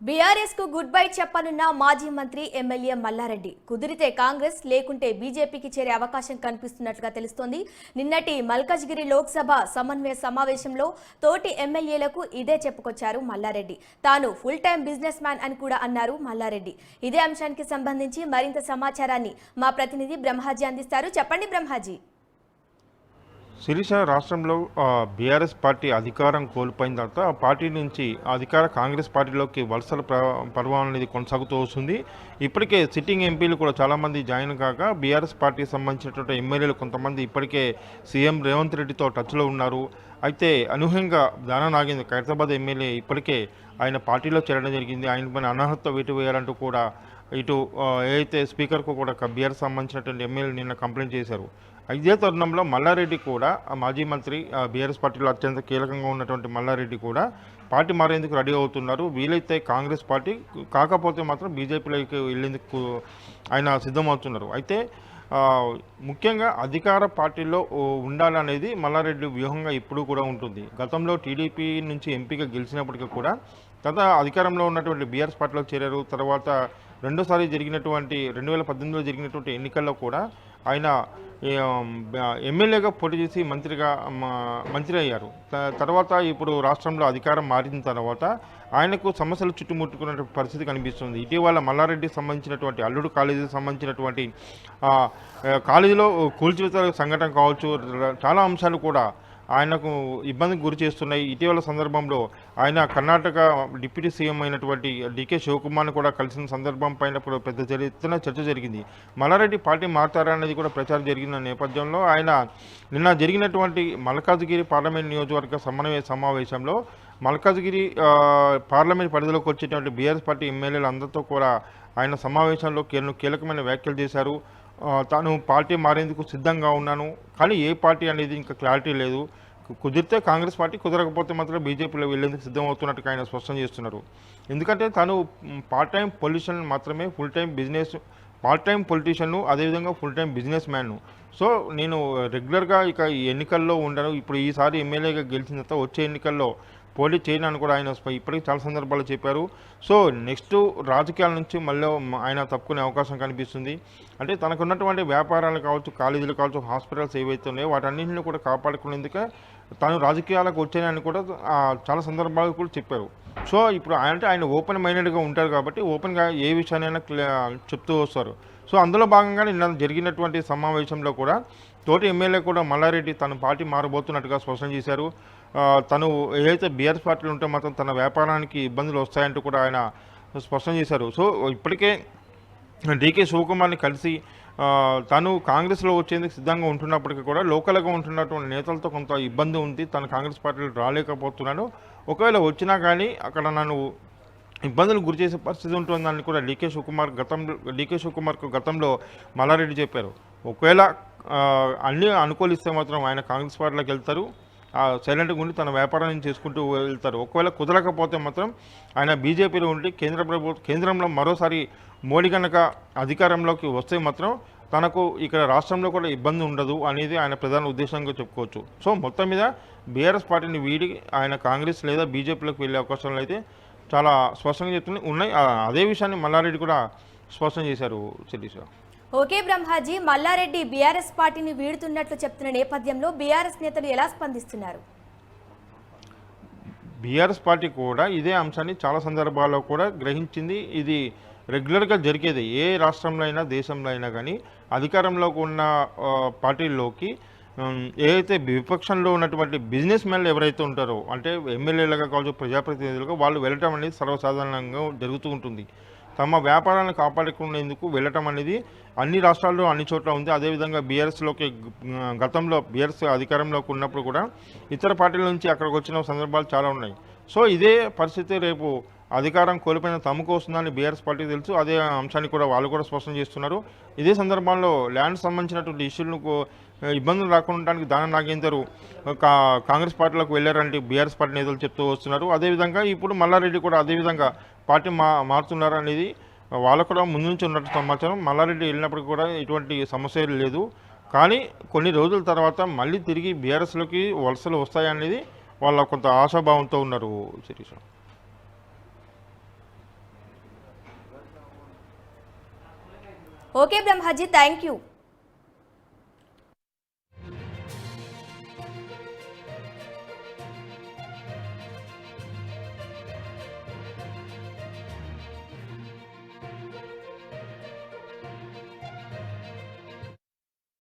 BRS కు good bye చెప్పనున్న మాజీ మంత్రి ఎమ్మెల్యే మల్లారెడ్డి కుదిరితే కాంగ్రెస్ లేకుంటే బీజేపీకి చేరే అవకాశం కనిపిస్తున్నట్లుగా తెలుస్తోంది. నిన్నటి మల్కాజ్గిరి లోక్సభ సమన్వయ సమావేశంలో తోటి ఎమ్మెల్యేలకు ఇదే చెప్పుకొచ్చారు మల్లారెడ్డి. తాను ఫుల్ టైం బిజినెస్ మ్యాన్ అని కూడా అన్నారు మల్లారెడ్డి. ఇదే అంశానికి సంబంధించి మరింత సమాచారాన్ని మా ప్రతినిధి బ్రహ్మాజీ అందిస్తారు. చెప్పండి బ్రహ్మాజీ. శిరీష, రాష్ట్రంలో బీఆర్ఎస్ పార్టీ అధికారం కోల్పోయిన తర్వాత ఆ పార్టీ నుంచి అధికార కాంగ్రెస్ పార్టీలోకి వలసల పర్వం అనేది కొనసాగుతూ వస్తుంది. ఇప్పటికే సిట్టింగ్ ఎంపీలు కూడా చాలామంది జాయిన్ కాగా బీఆర్ఎస్ పార్టీకి సంబంధించినటువంటి ఎమ్మెల్యేలు కొంతమంది ఇప్పటికే సీఎం రేవంత్ రెడ్డితో టచ్లో ఉన్నారు. అయితే అనూహ్యంగా దానా నాగేంద్ర ఖైరతాబాద్ ఎమ్మెల్యే ఇప్పటికే ఆయన పార్టీలో చేరడం జరిగింది. ఆయన పైన అనర్హత వేటు వేయాలంటూ కూడా ఇటు ఏదైతే స్పీకర్కు కూడా బీఆర్ఎస్ సంబంధించినటువంటి ఎమ్మెల్యేలు నిన్న కంప్లైంట్ చేశారు. ఇదే తరుణంలో మల్లారెడ్డి కూడా మాజీ మంత్రి బీఆర్ఎస్ పార్టీలో అత్యంత కీలకంగా ఉన్నటువంటి మల్లారెడ్డి కూడా పార్టీ మారేందుకు రెడీ అవుతున్నారు. వీలైతే కాంగ్రెస్ పార్టీ కాకపోతే మాత్రం బీజేపీలోకి వెళ్ళేందుకు ఆయన సిద్ధమవుతున్నారు. అయితే ముఖ్యంగా అధికార పార్టీలో ఉండాలనేది మల్లారెడ్డి వ్యూహంగా ఇప్పుడు కూడా ఉంటుంది. గతంలో టీడీపీ నుంచి ఎంపీగా గెలిచినప్పటికీ కూడా తర్వాత అధికారంలో ఉన్నటువంటి బీఆర్ఎస్ పార్టీలో చేరారు. తర్వాత రెండోసారి జరిగినటువంటి 2018లో జరిగినటువంటి ఎన్నికల్లో కూడా ఆయన ఎమ్మెల్యేగా పోటీ చేసి మంత్రి అయ్యారు. తర్వాత ఇప్పుడు రాష్ట్రంలో అధికారం మారిన తర్వాత ఆయనకు సమస్యలు చుట్టుముట్టుకున్న పరిస్థితి కనిపిస్తుంది. ఇటీవల మల్లారెడ్డికి సంబంధించినటువంటి అల్లుడు కాలేజీకి సంబంధించినటువంటి కాలేజీలో కూల్చివేత సంఘటన కావచ్చు, చాలా అంశాలు కూడా ఆయనకు ఇబ్బందికి గురి చేస్తున్నాయి. ఇటీవల సందర్భంలో ఆయన కర్ణాటక డిప్యూటీ సీఎం అయినటువంటి డికే శివకుమార్ని కూడా కలిసిన సందర్భం పైన పెద్ద ఎత్తున చర్చ జరిగింది. మల్లారెడ్డి పార్టీ మారుతారనేది కూడా ప్రచారం జరిగిన నేపథ్యంలో ఆయన నిన్న జరిగినటువంటి మల్కాజ్గిరి పార్లమెంట్ నియోజకవర్గ సమన్వయ సమావేశంలో మల్కాజ్గిరి పార్లమెంట్ పరిధిలోకి వచ్చేటువంటి బీఆర్ఎస్ పార్టీ ఎమ్మెల్యేలు అందరితో కూడా ఆయన సమావేశంలో కీలకమైన వ్యాఖ్యలు చేశారు. తాను పార్టీ మారేందుకు సిద్ధంగా ఉన్నాను, కానీ ఏ పార్టీ అనేది ఇంకా క్లారిటీ లేదు. కుదిరితే కాంగ్రెస్ పార్టీ, కుదరకపోతే మాత్రం బీజేపీలో వెళ్ళేందుకు సిద్ధమవుతున్నట్టుగా ఆయన స్పష్టం చేస్తున్నారు. ఎందుకంటే తాను పార్ట్ టైం పొలిటీషియన్ మాత్రమే, పార్ట్ టైం పొలిటీషియన్ను, అదేవిధంగా ఫుల్ టైం బిజినెస్ మ్యాన్ను. సో నేను రెగ్యులర్గా ఇక ఈ ఎన్నికల్లో ఉండను. ఇప్పుడు ఈసారి ఎమ్మెల్యేగా గెలిచిన తర్వాత వచ్చే ఎన్నికల్లో పోటీ చేయను అని కూడా ఆయన ఇప్పటికీ చాలా సందర్భాల్లో చెప్పారు. సో నెక్స్ట్ రాజకీయాల నుంచి మళ్ళీ ఆయన తప్పుకునే అవకాశం కనిపిస్తుంది. అంటే తనకున్నటువంటి వ్యాపారాలు కావచ్చు, కాలేజీలు కావచ్చు, హాస్పిటల్స్ ఏవైతే ఉన్నాయో వాటన్నింటినీ కూడా కాపాడుకునేందుకే తాను రాజకీయాలకు వచ్చానని కూడా చాలా సందర్భాలు కూడా చెప్పారు. సో ఇప్పుడు ఆయన ఓపెన్ మైండెడ్గా ఉంటారు కాబట్టి ఓపెన్గా ఏ విషయాన్నైనా చెప్తూ వస్తారు. సో అందులో భాగంగా నిన్న జరిగినటువంటి సమావేశంలో కూడా తోటి ఎమ్మెల్యే కూడా మల్లారెడ్డి తన పార్టీ మారబోతున్నట్టుగా స్పష్టం చేశారు. తను ఏదైతే బీఆర్ఎస్ పార్టీలు ఉంటే మాత్రం తన వ్యాపారానికి ఇబ్బందులు వస్తాయంటూ కూడా ఆయన స్పష్టం చేశారు. సో ఇప్పటికే డీకే శివకుమార్ని కలిసి తను కాంగ్రెస్లో వచ్చేందుకు సిద్ధంగా ఉంటున్నప్పటికీ కూడా లోకల్గా ఉంటున్నటువంటి నేతలతో కొంత ఇబ్బంది ఉంది, తను కాంగ్రెస్ పార్టీలో రాలేకపోతున్నాను, ఒకవేళ వచ్చినా కానీ అక్కడ నన్ను ఇబ్బందులు గురి చేసే పరిస్థితి ఉంటుందని కూడా డీకే శివకుమార్కు గతంలో మల్లారెడ్డి చెప్పారు. ఒకవేళ అన్నీ అనుకూలిస్తే మాత్రం ఆయన కాంగ్రెస్ పార్టీలోకి వెళ్తారు, సైలెంట్గా ఉండి తన వ్యాపారాన్ని చేసుకుంటూ వెళ్తారు. ఒకవేళ కుదరకపోతే మాత్రం ఆయన బీజేపీలో ఉండి కేంద్రంలో మరోసారి మోడీ కనుక అధికారంలోకి వస్తే మాత్రం తనకు ఇక్కడ రాష్ట్రంలో కూడా ఇబ్బంది ఉండదు అనేది ఆయన ప్రధాన ఉద్దేశంగా చెప్పుకోవచ్చు. సో మొత్తం మీద బీఆర్ఎస్ పార్టీని వీడి ఆయన కాంగ్రెస్ లేదా బీజేపీలోకి వెళ్ళే అవకాశాలు అయితే చాలా స్పష్టంగా ఉన్నాయి. అదే విషయాన్ని మల్లారెడ్డి కూడా స్పష్టం చేశారు. శిరీష. ఓకే బ్రహ్మాజీ, మల్లారెడ్డి బీఆర్ఎస్ పార్టీని వీడుతున్నట్లు చెప్తున్న నేపథ్యంలో బీఆర్ఎస్ నేతలు ఎలా స్పందిస్తున్నారు? బీఆర్ఎస్ పార్టీ కూడా ఇదే అంశాన్ని చాలా సందర్భాల్లో కూడా గ్రహించింది. ఇది రెగ్యులర్గా జరిగేది ఏ రాష్ట్రంలో అయినా దేశంలో అయినా కానీ అధికారంలోకి ఉన్న పార్టీల్లోకి ఏదైతే విపక్షంలో ఉన్నటువంటి బిజినెస్ మ్యాన్లు ఎవరైతే ఉంటారో, అంటే ఎమ్మెల్యేలుగా కావచ్చు, ప్రజాప్రతినిధులుగా వాళ్ళు వెళ్ళటం అనేది సర్వసాధారణంగా జరుగుతూ ఉంటుంది. తమ వ్యాపారాలను కాపాడుకునేందుకు వెళ్ళటం అనేది అన్ని రాష్ట్రాల్లో అన్ని చోట్ల ఉంది. అదేవిధంగా బీఆర్ఎస్లోకి గతంలో బీఆర్ఎస్ అధికారంలోకి ఉన్నప్పుడు కూడా ఇతర పార్టీల నుంచి అక్కడికి వచ్చిన సందర్భాలు చాలా ఉన్నాయి. సో ఇదే పరిస్థితి రేపు అధికారం కోల్పోయిన తమకు వస్తుందని బీఆర్ఎస్ పార్టీ తెలుసు. అదే అంశాన్ని కూడా వాళ్ళు కూడా స్పష్టం చేస్తున్నారు. ఇదే సందర్భంలో ల్యాండ్ సంబంధించినటువంటి ఇష్యూలకు ఇబ్బందులు రాకుండా దానా నాగేందర్ కాంగ్రెస్ పార్టీలోకి వెళ్ళారంటే బీఆర్ఎస్ పార్టీ నేతలు చెప్తూ వస్తున్నారు. అదేవిధంగా ఇప్పుడు మల్లారెడ్డి కూడా అదేవిధంగా పార్టీ మారుతున్నారు అనేది వాళ్ళకు కూడా ముందు నుంచి ఉన్నట్టు సమాచారం. మల్లారెడ్డి వెళ్ళినప్పుడు కూడా ఎటువంటి సమస్య లేదు, కానీ కొన్ని రోజుల తర్వాత మళ్ళీ తిరిగి బీఆర్ఎస్లోకి వలసలు వస్తాయనేది వాళ్ళ కొంత ఆశాభావంతో ఉన్నారు. Shirisha. Okay Brahmaji, thank you.